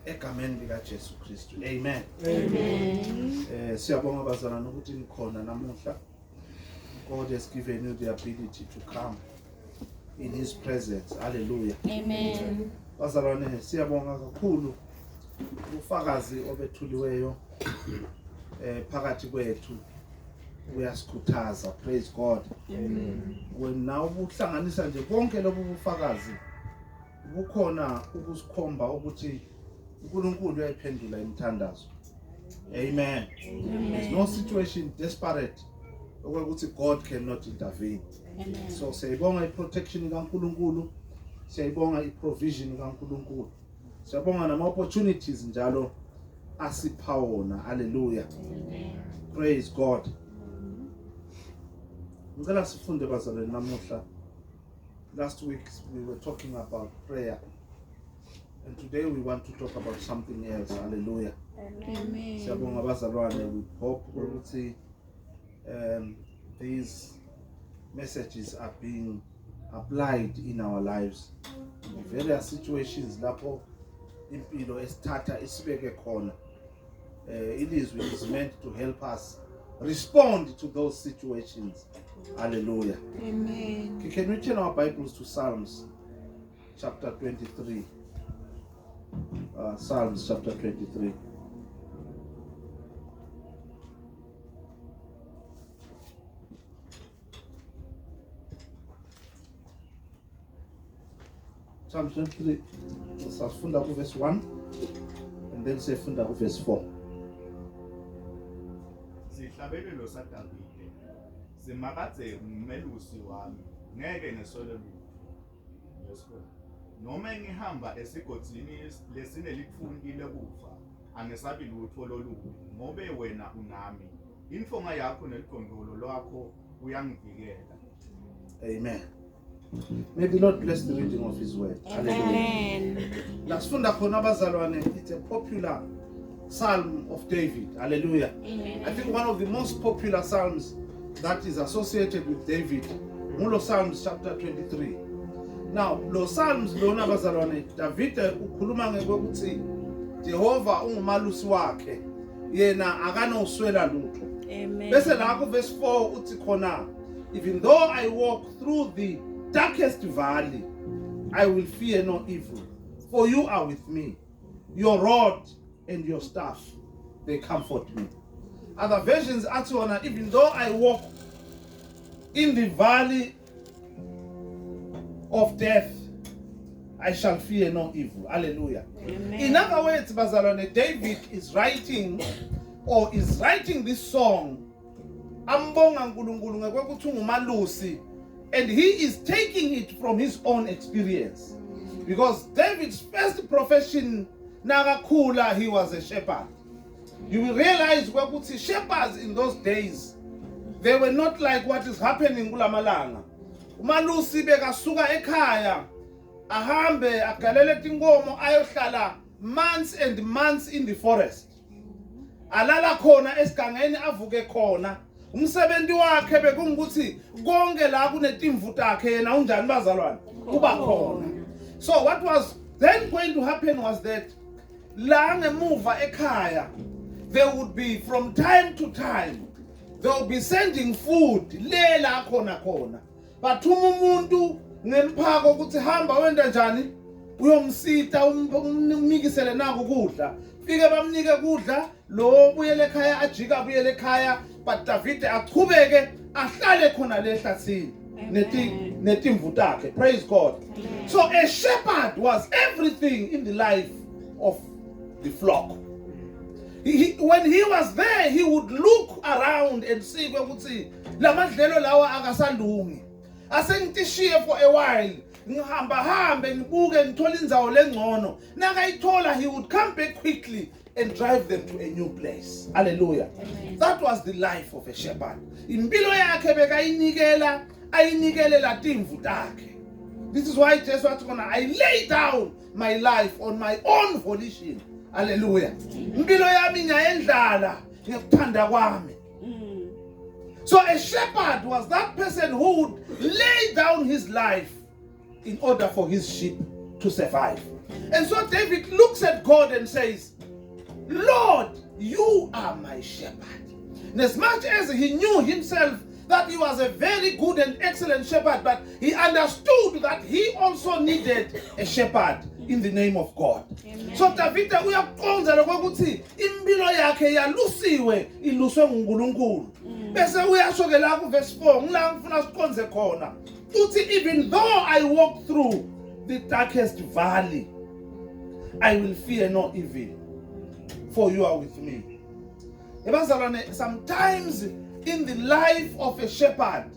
egameni lika Jesu Kristu. Amen. Amen. Siyabonga bazalwane ukuthi nikhona namuhla. God has given you the ability to come in his presence. Hallelujah. Amen. Bazalwane siyabonga kakhulu ufakazi obethuliweyo phakathi kwethu uyasikhuthaza. Praise God. Amen. Wena ubuhlanganisa nje konke lobu bufakazi bukhona ukusikhomba ukuthi uNkulunkulu uyayiphendula imithandazo. Amen. There's no situation desperate ukuthi God cannot intervene. Amen. So siyabonga iprotection kaNkulunkulu, siyabonga iprovision kaNkulunkulu, siyabonga nama opportunities njalo asipha wona. Hallelujah. Amen. Praise God. Ngicela sifunde bazalwane namuhla. Last week we were talking about prayer, and today we want to talk about something else. Hallelujah. Amen. Siyabonga bazalwane, we hope ukuthi these messages are being applied in our lives. In various situations lapho impilo esithatha isibeke khona, ilizwi is meant to help us respond to those situations. Hallelujah. Amen. Can we turn our Bibles to Psalms chapter 23? Psalms chapter 23. Psalm 23, safunda ku verse 1 and then sifunda ku verse 4. Sihlabelelo saDavide, simakadze umelusi wami, ngeke ngesole lutho. Verse 4. Noma ngihamba esigodini lesinelifunki lekufa, angesabi lutho lolubi, ngobe wena unami. Infonga yakho neligondolo lwakho uyangivikela. Amen. May the Lord bless the reading of his word. Amen. Lasifunda khona bazalwane, it's a popular psalm of David. Hallelujah. Amen. I think one of the most popular psalms that is associated with David, ngulo Psalms chapter 23. Now, lo Psalms lona bazalwane, David ukhuluma ngekuthi Jehova ungumalusi wakhe, yena akanoswela lutho. Amen. Bese la ku verse 4 uthi khona, even though I walk through the darkest valley, I will fear no evil, for you are with me. Your rod and your staff, they comfort me. Other versions athi wona, even though I walk in the valley of death, I shall fear no evil. Hallelujah. Amen. In other words, bazalwane, David is writing this song ambonga uNkulunkulu ngekuthi ungumalusi, and he is taking it from his own experience, because David's first profession nakakhula, he was a shepherd. You will realize ukuthi shepherds in those days, they were not like what is happening kulamalanga. Umalusi bekasuka ekhaya ahambe agalele tinkomo ayohlala months and months in the forest, alala khona esigangeni avuke khona. Umsebenzi wakhe bekungukuthi konke la kunetimvu takhe yena unjani bazalwane kuba khona. So what was then going to happen was that la ngemuva ekhaya, there would be from time to time, they would be sending food le la khona, bathuma umuntu ngemphako ukuthi hamba wenda njani uyomsita umnikisele nako ukudla, fike bamnike ukudla, lo buyele ekhaya ajika buyele ekhaya, but David aqhubeke ahlale khona le ehlathini netimvu takhe. Praise God. So a shepherd was everything in the life of the flock. When he was there, he would look around and see ukuthi lamadlelo lawa akasalungi, asengitishiye for a while, ngihambe ngibuke ngithola indzawo lengcono. Nakayithola, he would come back quickly and drive them to a new place. Hallelujah. Amen. That was the life of a shepherd. Impilo yakhe ayinikele latimvu takhe. This is why Jesus was going to, I lay down my life on my own volition. Hallelujah. Impilo yami ngiyendlala ngekuthanda kwami. So a shepherd was that person who would lay down his life in order for his sheep to survive. And so David looks at God and says, Lord, you are my shepherd. And as much as he knew himself that he was a very good and excellent shepherd, but he understood that he also needed a shepherd in the name of God. Amen. So David uyakuqonda lokuthi impilo yakhe yalusiwe iluswe nguNkulunkulu. Bese uyasho ke la ku verse 4 ngila ngifuna siqonze khona. Uthi even though I walk through the darkest valley, I will fear no evil, for you are with me. Sometimes in the life of a shepherd,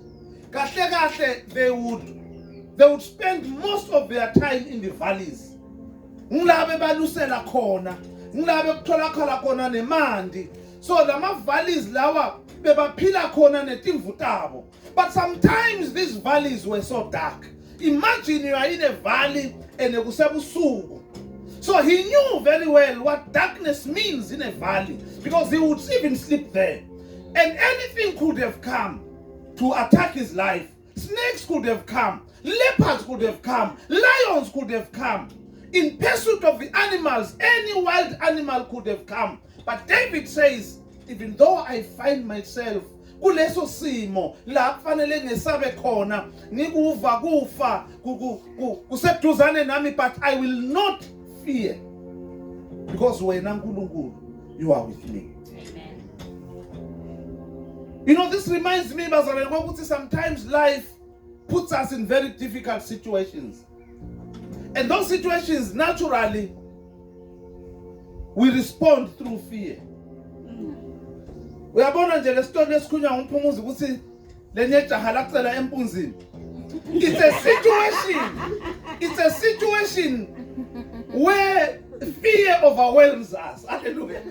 they would spend most of their time in the valleys. Nglabe balusela khona, nglabe kutholakala khona nemandi. So lama valleys lawa bebaphila khona netimvu tabo. But sometimes these valleys were so dark. Imagine you are in a valley and kusebusuku. So he knew very well what darkness means in a valley, because he would even sleep there. And anything could have come to attack his life. Snakes could have come. Leopards could have come. Lions could have come. In pursuit of the animals, any wild animal could have come. But David says, even though I find myself kuleso simo la kufanele ngesabe khona ngikuva kufa kuseduzane nami, but I will not fear, because wena Nkulunkulu, you are with me. Amen. You know, this reminds me, sometimes life puts us in very difficult situations. And those situations, naturally, we respond through fear. Uyabona nje lesitolo lesikhulunywa ngumphumuzi ukuthi lenyejaha lakucela empunzini. It's a situation where fear overwhelms us. Hallelujah.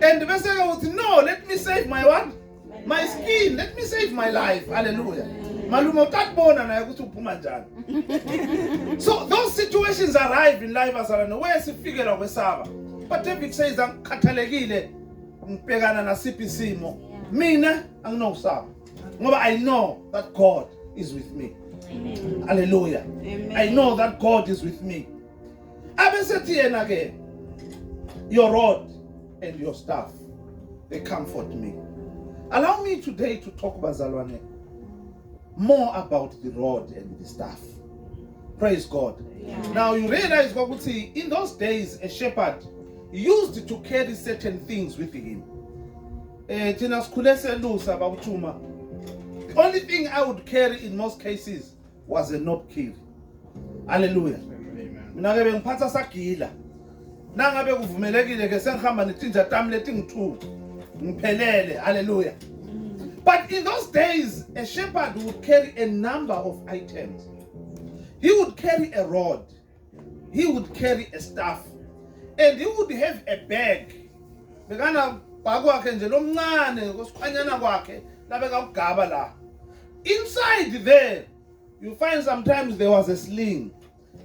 And the person goes, no, let me save my what? My skin. Let me save my life. Hallelujah. So those situations arrive in life as I know where is figure of Wesaba. But David says, I'm Katalegile, Pegana Nasipi Simo. Mina, I'm no Sab. I know that God is with me. Amen. Hallelujah. Amen. I know that God is with me. Again, your rod and your staff, they comfort me. Allow me today to talk, Bazalwane, more about the rod and the staff. Praise God. Yeah. Now you realize, God would say, in those days, a shepherd used to carry certain things with him. The only thing I would carry in most cases was a knob kill. Hallelujah. Mina ke bengiphatha sagila. Nangabe kuvumelekile ke sengihamba nethinja tami letingi2. Ngiphelele. Hallelujah. But in those days, a shepherd would carry a number of items. He would carry a rod. He would carry a staff. And he would have a bag. Bekana bakwakhe nje lomncane kosikhanyana kwakhe labeka ugaba la. Inside there, you find sometimes there was a sling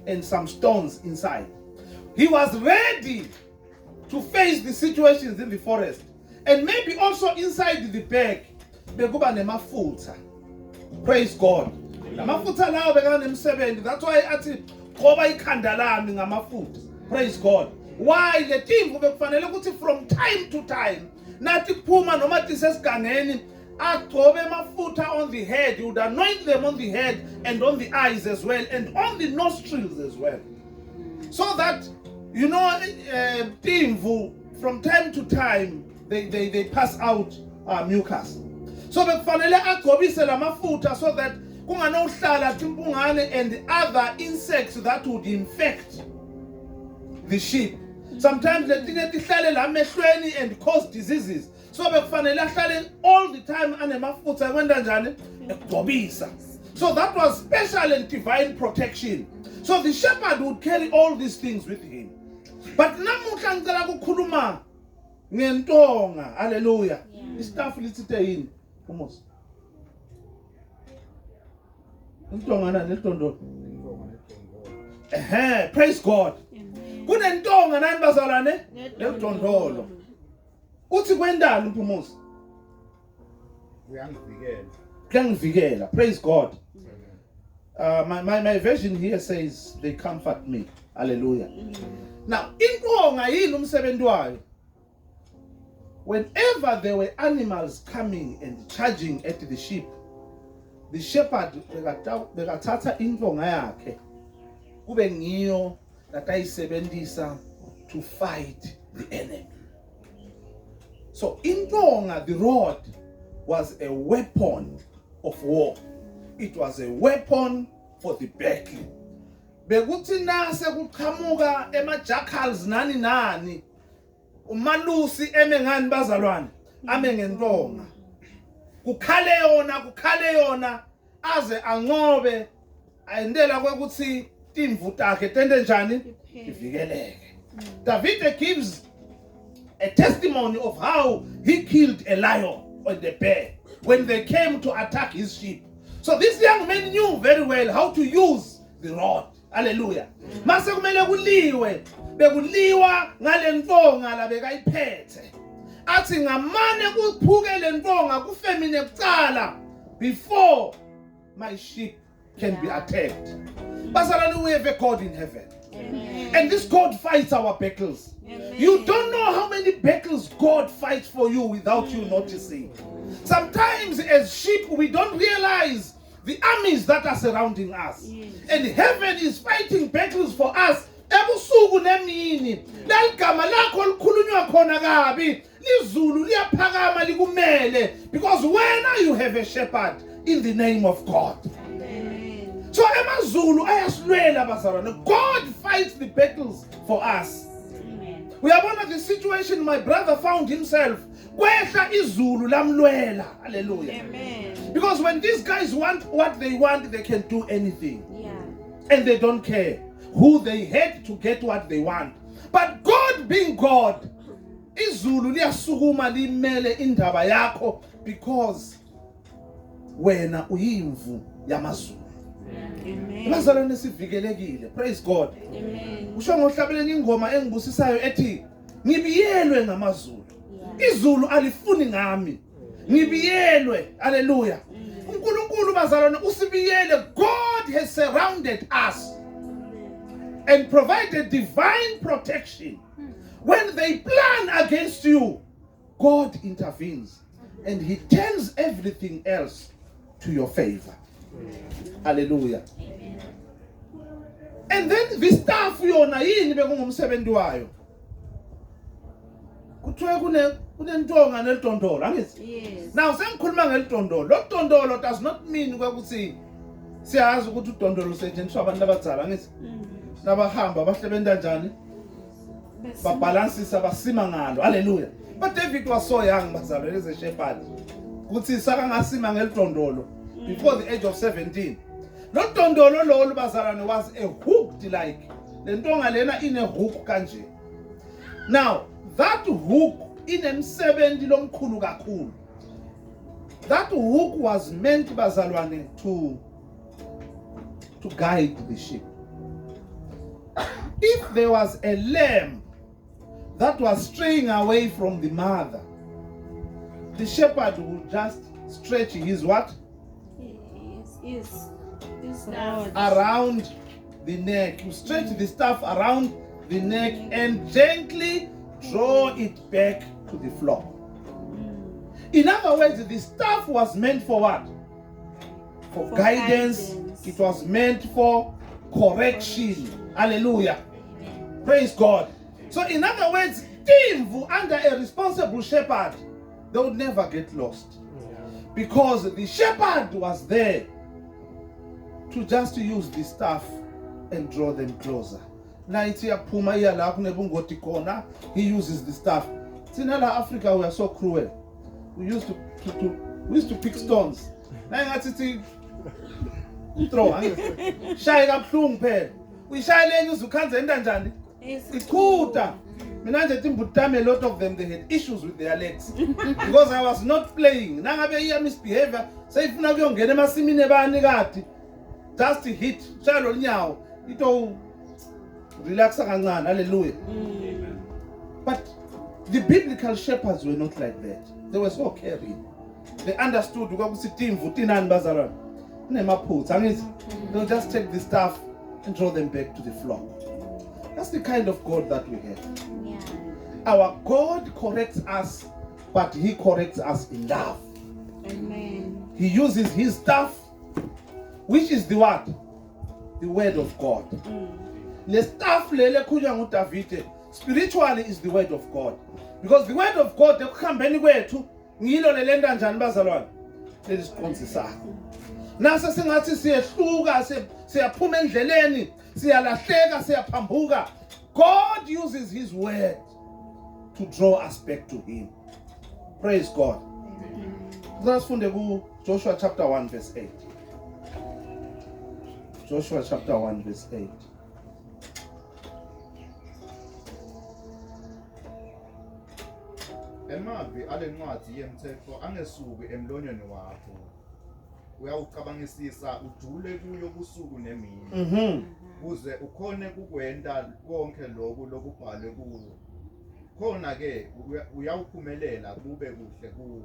and some stones inside. He was ready to face the situations in the forest. And maybe also inside the bag, bekuba nemafutha. Praise God. Namafutha lawo bekana nemsebenzi. That's why athi qoba ikhanda lami ngamafutha. Praise God. Why the team bekufanele ukuthi from time to time nathi phuma noma tisesigangeni agcobe amafutha on the head. You would anoint them on the head and on the eyes as well and on the nostrils as well. So that, you know, from time to time they pass out mucus. So bekufanele agcobise lamafutha so that kunganohlala timpungane and other insects that would infect the sheep. Sometimes they tihlale la mehlweni and cause diseases. So bekufanele ahlale all the time anemafutha kwenda njani ekugcobisa. So that was special and divine protection. So the shepherd would carry all these things with him. But namuhla ngicela ukukhuluma ngentonga. Hallelujah. Istaff litsite yini? Almost. Intonga na neltondo. Praise God. Kunentonga nani bazalwane? Neltondolo. Uthi kwendani umpumuzi? Kuyangivikela. Praise God. My version here says they comfort me. Hallelujah. Now, intonga yini umsebenzi wayo? Whenever there were animals coming and charging at the sheep, the shepherd bekathatha intonga yakhe kube ngiyo latayisebenzisa to fight the enemy. So intonga, the rod, was a weapon of war. It was a weapon for the battle. Bekuthi nase kuqhamuka ema-jackals nani umalusi emengani bazalwane ame ngentonga kukhale yona aze anqobe ayendela kwekuthi timvu takhe tende njani ivikeleke. David gives a testimony of how he killed a lion or the bear when they came to attack his sheep. So this young man knew very well how to use the rod. Hallelujah. Mase kumele kuliwe, bekuliwa ngale ntonga la bekayiphethe. Athi ngamane kuphuke le ntonga kufemine kucala before my sheep can be attacked. Bazalwane, we have a God in heaven. Amen. And this God fights our battles. Amen. You don't know how many battles God fights for you without you noticing. Sometimes as sheep we don't realize the armies that are surrounding us. Yes. And heaven is fighting battles for us. Ebusuku nemini laligama lakho likhulunywa khona kabi lizulu liyaphakama likumele, because when you have a shepherd in the name of God. Amen. So emazulu ayasilwela bazalwane. God fights the battles for us. Amen. We are one of the situation my brother found himself. Kwehla izulu lamlwela. Hallelujah. Amen. Because when these guys want what they want, they can do anything. Yeah. And they don't care who they hate to get what they want. But God being God, izulu liyasukuma limele indaba yakho, because wena uyimvu yamazulu. Amen. Bazalwane sivikelekile. Praise God. Amen. Usho ngohlabeleni ingoma engibusisayo ethi ngibiyelwe ngamazulu. Izulu alifuni ngami. Ngibiyelwe. Hallelujah. uNkulunkulu bazalwane usibiyele. God has surrounded us and provided divine protection. When they plan against you, God intervenes and he turns everything else to your favor. Hallelujah. And then the staff yona yini bekungumsebenzi wayo. Kuthiwe kunentonga nelidondolo, angithi? Yes. Now sengikhuluma ngelidondolo. Lo dondolo does not mean ukuthi siyazi ukuthi udondolo usetshenziswa abantu abadala, angithi? Nabahamba bahlebenta kanjani? Babalansisa basima ngalo. Hallelujah. But David was so young bazalwane as a shepherd. Kuthi saka ngasima ngelidondolo before the age of 17. Lo dondolo lo bazalwane was a hooked like. Le ntonga lena ine hook kanje. Now, that hook inemsebenzi lomkhulu kakhulu. That hook was meant bazalwane to guide the sheep. If there was a lamb that was straying away from the mother, the shepherd would just stretch his what? Yes. This rod. Around the neck. You stretch the staff around the neck and gently draw it back to the flock. In other words, the staff was meant for what? For guidance. It was meant for correction. Hallelujah. Praise God. So in other words, timvu under a responsible shepherd, they would never get lost. Because the shepherd was there to just use the staff and draw them closer. He uses the staff. In Africa, we are so cruel. We used to pick stones. Throw. Shy up we shy ladies who can't end and it's cool. A lot of them, they had issues with their legs because I was not playing. Misbehavior. Say if not young, just to hit. It all relax. Hallelujah. But the biblical shepherds were not like that. They were so caring. They understood. They'll just take the staff and draw them back to the flock. That's the kind of God that we have. Yeah. Our God corrects us, but He corrects us in love. Amen. He uses His stuff, which is the what? The word of God. The stuff lele kuya nguDavide spiritually is the word of God. Because the word of God ekuhambeni kwethu ngilo lelenda njani bazalwane lelisiqonsi sakho. Nase singathi siyehluka siyaphuma endleleni siyalahleka siyaphambuka. God uses His word to draw us back to Him. Praise God. Let's funde ku Joshua chapter 1 verse 8. Joshua chapter 1 verse 8. Emazwi alencwadi yemthetho angesuki emlonyeni wakho. Uyawucabangisisa ujule kuyo busuku nemini. Kuze ukhone kukwenda konke lokhu lokubhalwe kuwo. Khona ke uyawuphumelela kube kuhle kuwo.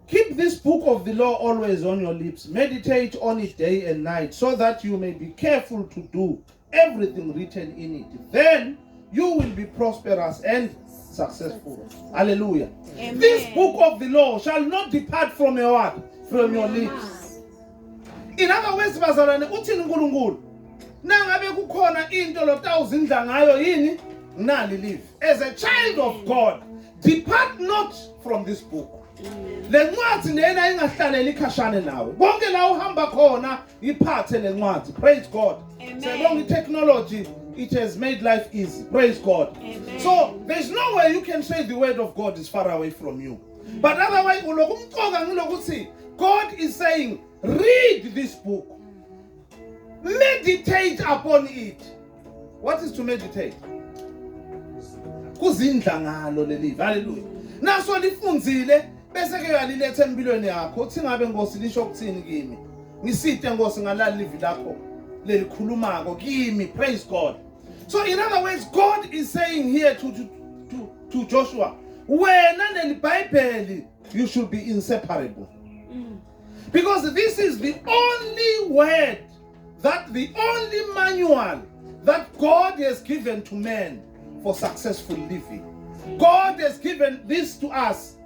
Keep this book of the law always on your lips. Meditate on it day and night, so that you may be careful to do everything written in it. Then you will be prosperous and successful. Hallelujah. Amen. This book of the law shall not depart from your what? From your lips. In other words, bazalwane uthini uNkulunkulu? Nangabe kukhona into lotawuzindla ngayo yini? Nali live. As a child of God, depart not from this book. Lencwadi lena ingahlaleli ikhashane nawe. Bonke la uhamba khona iphathe lencwadi. Praise God. Sebonga technology, it has made life easy. Praise God. Amen. So there's no way you can say the word of God is far away from you. But otherwise ulokumqoka ngilokuthi God is saying read this book. Meditate upon it. What is to meditate? Kuzindla ngalo leli. Hallelujah. Naso lifunzile bese ke yalilethe empilweni yakho uthi ngabe Nkosi lisho ukuthini kimi ngisite Nkosi ngalali livi lakho lelikhulumako kimi. Praise God. So in other words, God is saying here to Joshua, wena nelibhayibheli you should be inseparable. Because this is the only word, the only manual that God has given to man for successful living. God has given this to us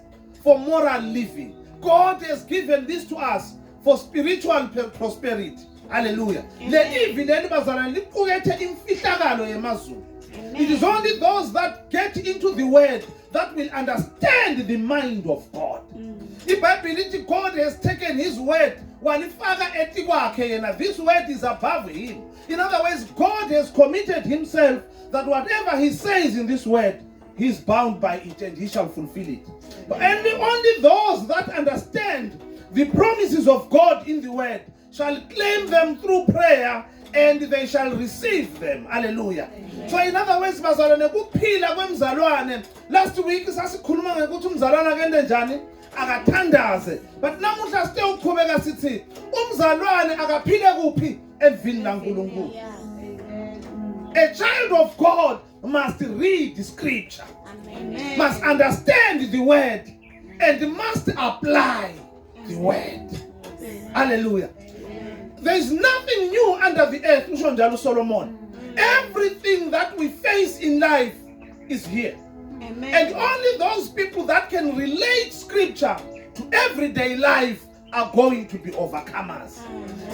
for moral living. God has given this to us for spiritual prosperity. Hallelujah. It is only those that get into the word that will understand the mind of God. God has taken His word. This word is above Him. In other words, God has committed Himself that whatever He says in this word, He's bound by it and He shall fulfill it. But only those that understand the promises of God in the word shall claim them through prayer and they shall receive them. Hallelujah. Amen. So in other words, bazalwane kuphila kwemzalwane. Last week sasikhuluma ngokuthi umzalwane akende njani akathandaze. But namuhla sithe uqhubeka sithi umzalwane akaphile kuphi evini laNkulunkulu. A child of God must read the scripture. Amen. Must understand the word and must apply the word. Hallelujah. There is nothing new under the earth, Ushonjalo Solomon. Everything that we face in life is here. Amen. And only those people that can relate scripture to everyday life are going to be overcomers.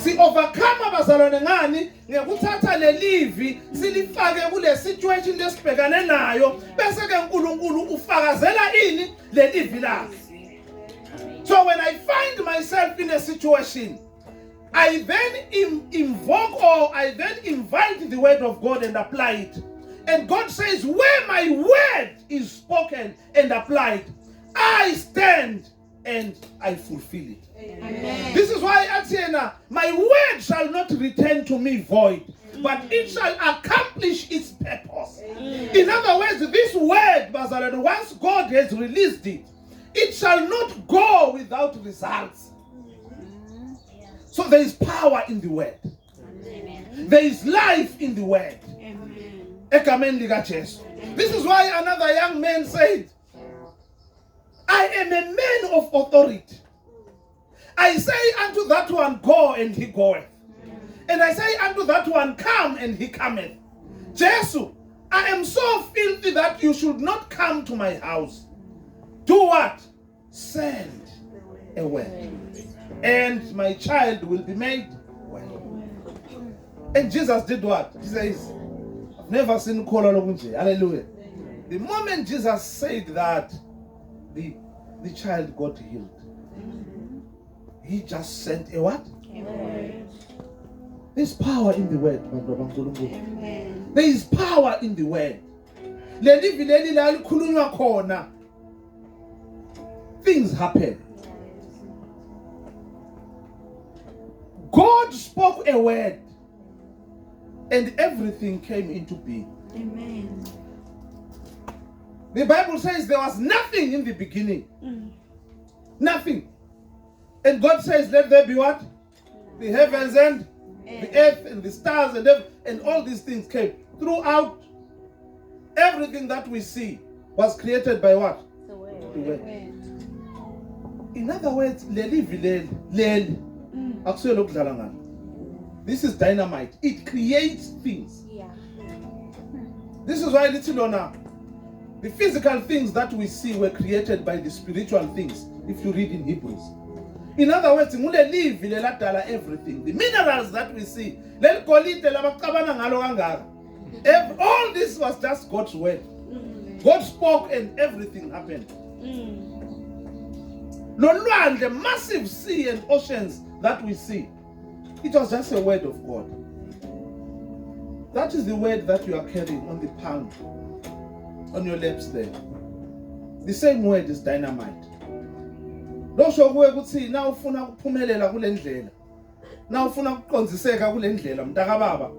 Si overcomer bazalwane ngani ngekuthatha lelivi silifake kule situation lesibhekane nayo bese ke uNkulunkulu ufakazela ini lelivi lakhe. So when I find myself in a situation, I then invoke or I then invite the word of God and apply it. And God says, where my word is spoken and applied, I stand and I fulfill it. Amen. This is why Atiena, my word shall not return to me void, but it shall accomplish its purpose. In other words, this word, Bazalwane, once God has released it, it shall not go without results. So there is power in the word. Amen. There is life in the word. Amen. This is why another young man said, I am a man of authority. I say unto that one, go, and he goeth. And I say unto that one, come, and he cometh. Jesu, I am so filthy that you should not come to my house. Do what? Send a word, and my child will be made well. And Jesus did what? He says, I've never seen Kola Logunje. Hallelujah. The moment Jesus said that, the child got healed. He just sent a what? There's power in the word. Amen. There is power in the word. Leli vileli la likhulunywa khona. Things happen. God spoke a word and everything came into being. Amen. The Bible says there was nothing in the beginning. Nothing. And God says, let there be what? The heavens and the earth and the stars and all these things came. Throughout, everything that we see was created by what? The word. The word. In other words, leli vileli. This is dynamite. It creates things. Yeah. This is why little Lona, the physical things that we see were created by the spiritual things, if you read in Hebrews. In other words, everything. The minerals that we see, all this was just God's word. God spoke and everything happened. The massive sea and oceans that we see, it was just a word of God. That is the word that you are carrying on the palm, on your lips there. The same word is dynamite. Losho kuwe ukuthi na ufuna ukuphumelela kule ndlela, na ufuna ukuqonziseka kule ndlela mntaka baba,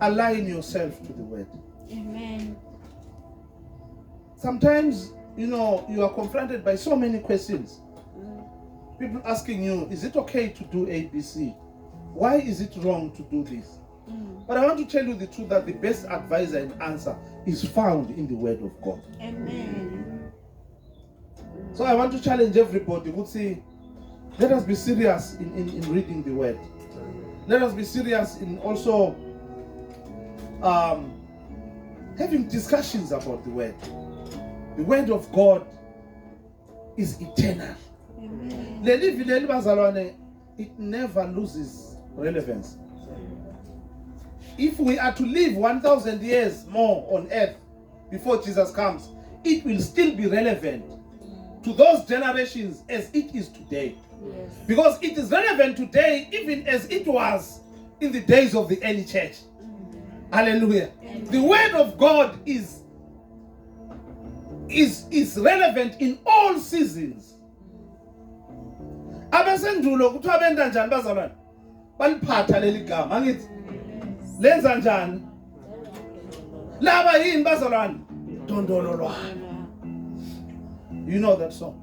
align yourself to the word. Amen. Sometimes, you are confronted by so many questions. People asking you, is it okay to do ABC? Why is it wrong to do this? But I want to tell you the truth that the best advisor and answer is found in the word of God. Amen. So I want to challenge everybody. Would say, let us be serious in reading the word. Let us be serious in also having discussions about the word. The word of God is eternal. Amen. It never loses relevance. If we are to live 1,000 years more on earth before Jesus comes, it will still be relevant to those generations as it is today. Yes. Because it is relevant today even as it was in the days of the early church. Hallelujah. Amen. The word of God is relevant in all seasons. Abasendulo kuthiwa benda njani bazalwane? Baliphatha leli gama angithi lenza njani? Laba yini bazalwane? Dondololwana. You know that song?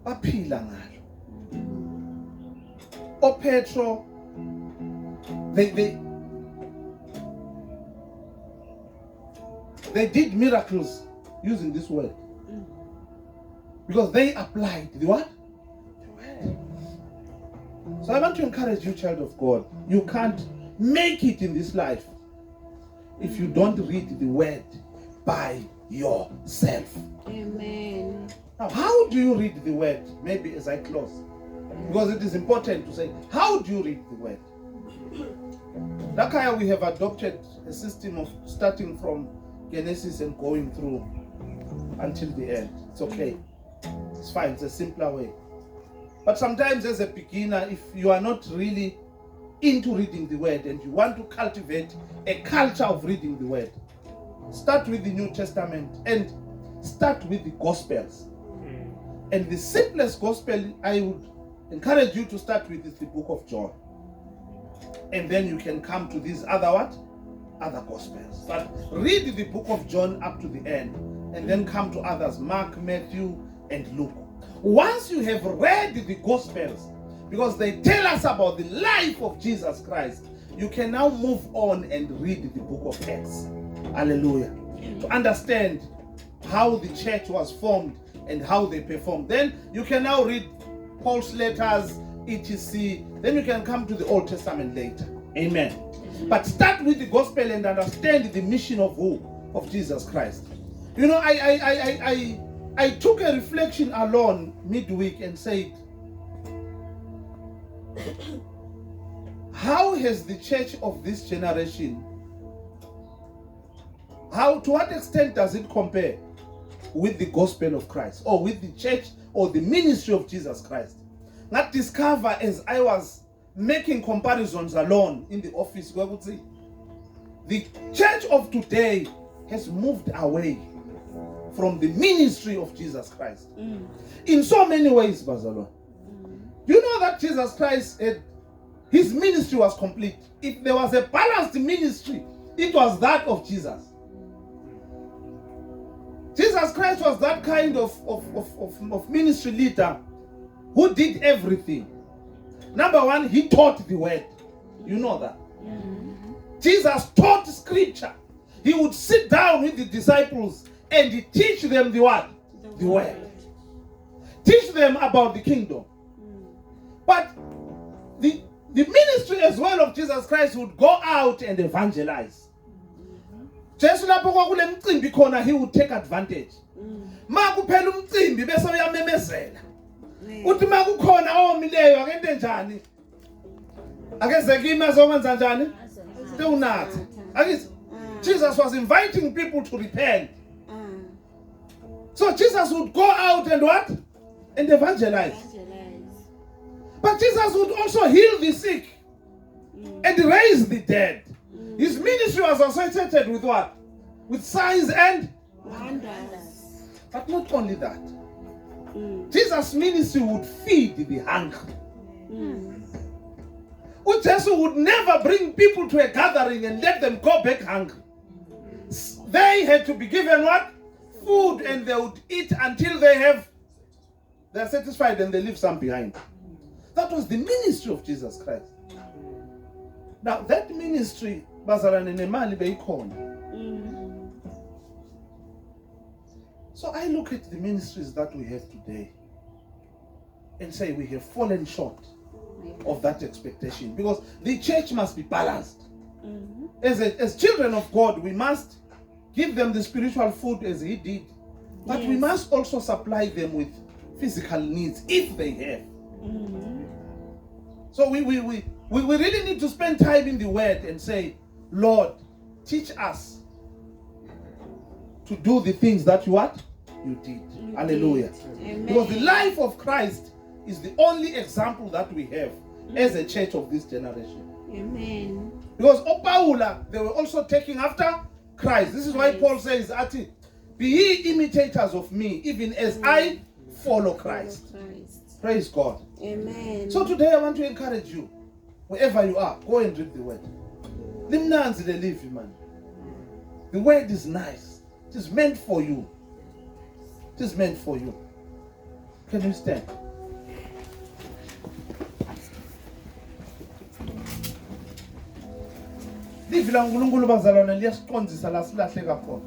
Baphila ngalo. Petro, they did miracles using this word. Because they applied the what? The word. So I want to encourage you, child of God. You can't make it in this life if you don't read the word by yourself. Amen. Now, how do you read the word? Maybe as I close. Because it is important to say, how do you read the word? Lakaya, we have adopted a system of starting from Genesis and going through until the end. It's okay. It's fine. It's a simpler way. But sometimes as a beginner, if you are not really into reading the word and you want to cultivate a culture of reading the word, start with the New Testament and start with the Gospels. And the simplest gospel I would encourage you to start with is the book of John. And then you can come to these other Gospels. But read the book of John up to the end and then come to others, Mark, Matthew, and Luke. Once you have read the Gospels, because they tell us about the life of Jesus Christ, you can now move on and read the book of Acts. Hallelujah. To understand how the church was formed and how they performed. Then you can now read Paul's letters, etc. Then you can come to the Old Testament later. Amen. But start with the gospel and understand the mission of who? Of Jesus Christ. You know, I took a reflection alone midweek and said, how has the church of this generation, to what extent does it compare with the gospel of Christ, or with the church or the ministry of Jesus Christ? Not discover as I was making comparisons alone in the office, where I would say the church of today has moved away from the ministry of Jesus Christ in so many ways, Bazalwa. You know that Jesus Christ, his ministry was complete. If there was a balanced ministry, it was that of Jesus. Jesus Christ was that kind of ministry leader who did everything. Number one, he taught the word. You know that. Jesus taught scripture. He would sit down with the disciples and he teach them the word. The word. Teach them about the kingdom. But the ministry as well of Jesus Christ would go out and evangelize. Jesu lapho kwakule mcimbi khona, he would take advantage. Makuphela umcimbi bese uyamemezela. Uthi makukhona omileyo akente njani? Akezeke imazo okwenza njani? Sewunatha. Akithi Jesus was inviting people to repent. So Jesus would go out and what? And evangelize. But Jesus would also heal the sick and raise the dead. His ministry was associated with what? With signs and wonders. But not only that. Jesus' ministry would feed the hungry. Jesus would never bring people to a gathering and let them go back hungry. They had to be given what? Food, and they would eat until they're satisfied and they leave some behind. That was the ministry of Jesus Christ. Now that ministry, bazalwane nemali beyikhona. So I look at the ministries that we have today and say we have fallen short of that expectation, because the church must be balanced. As children of God, we must give them the spiritual food as he did, but we must also supply them with physical needs if they have. So we really need to spend time in the word and say, Lord, teach us to do the things that you did. Hallelujah. Amen. Because the life of Christ is the only example that we have as a church of this generation. Amen. Because Paula, they were also taking after Christ. This is why Paul says, Ati, be ye imitators of me, even as I follow Christ. Praise God. Amen. So today I want to encourage you, wherever you are, go and read the word. Limnanzi le live, man. The word is nice. It is meant for you. It is meant for you. Can you stand? Live la uNkulunkulu bazalwane liyasiqondisa la silahleka khona.